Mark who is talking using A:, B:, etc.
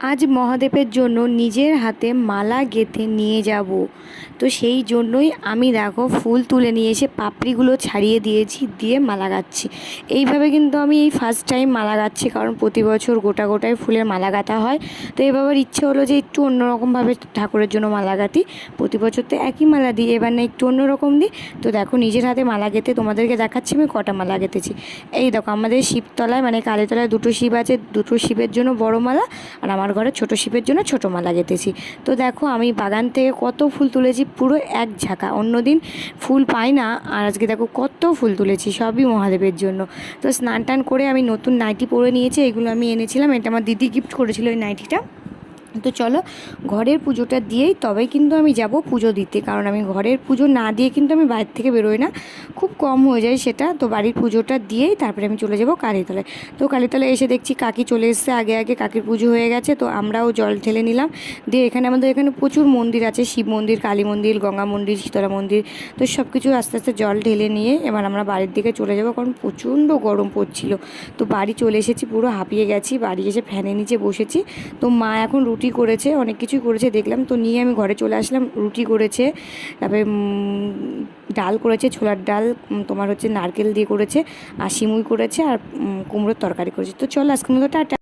A: আজ মহাদেবের জন্য নিজের হাতে মালা গেঁথে নিয়ে যাব। তো সেই জন্যই আমি দেখো ফুল তুলে নিয়ে এসে পাপড়িগুলো ছাড়িয়ে দিয়েছি, দিয়ে মালা গাঁথছি। এইভাবে কিন্তু আমি এই ফার্স্ট টাইম মালা গাঁথছি, কারণ প্রতি বছর গোটা গোটায় ফুলের মালা গাঁথা হয়। তো এবার ইচ্ছে হলো যে একটু অন্যরকমভাবে ঠাকুরের জন্য মালা গাঁথি। প্রতি বছর তো একই মালা দিই, এবার না একটু অন্যরকম দিই। তো দেখো নিজের হাতে মালা গেঁথে তোমাদেরকে দেখাচ্ছি আমি কটা মালা গেঁথেছি। এই দেখো আমাদের শিবতলায় মানে কালীতলায় দুটো শিব আছে, দুটো শিবের জন্য বড় মালা, আর আমার ঘরে ছোটো শিবের জন্য ছোটো মালা গেঁথেছি। তো দেখো আমি বাগান থেকে কত ফুল তুলেছি, পুরো এক ঝাঁকা। অন্যদিন ফুল পাই না, আর আজকে দেখো কত ফুল তুলেছি, সবই মহাদেবের জন্য। তো স্নান টান করে আমি নতুন নাইটি পরে নিয়েছি, এগুলো আমি এনেছিলাম, এটা আমার দিদি গিফট করেছিল এই নাইটিটা। তো চলো ঘরের পুজোটা দিয়েই তবেই কিন্তু আমি যাব পুজো দিতে, কারণ আমি ঘরের পুজো না দিয়ে কিন্তু আমি বাইরে থেকে বেরোই না, খুব কম হয়ে যায় সেটা। তো বাড়ির পুজোটা দিয়েই তারপরে আমি চলে যাব কালীতলায়। তো কালীতলায় এসে দেখছি কাকি চলে এসছে, আগে আগে কাকির পুজো হয়ে গেছে। তো আমরাও জল ঢেলে নিলাম, দিয়ে এখানে আমাদের এখানে প্রচুর মন্দির আছে, শিব মন্দির, কালী মন্দির, গঙ্গা মন্দির, শীতলা মন্দির। তো সব কিছু আস্তে আস্তে জল ঢেলে নিয়ে এবার আমরা বাড়ির দিকে চলে যাব, কারণ প্রচণ্ড গরম পড়ছিল। তো বাড়ি চলে এসেছি, পুরো হাঁপিয়ে গেছি। বাড়ি এসে ফ্যানের নিচে বসেছি। তো মা এখন রুটি করেছে, অনেক কিছুই করেছে দেখলাম, তো নিয়ে আমি ঘরে চলে আসলাম। রুটি করেছে, তারপরে ডাল করেছে, ছোলার ডাল, তোমার হচ্ছে নারকেল দিয়ে করেছে, আর সিমুই করেছে, আর কুমড়োর তরকারি করেছে। তো চলো আজকের মতো টাটা।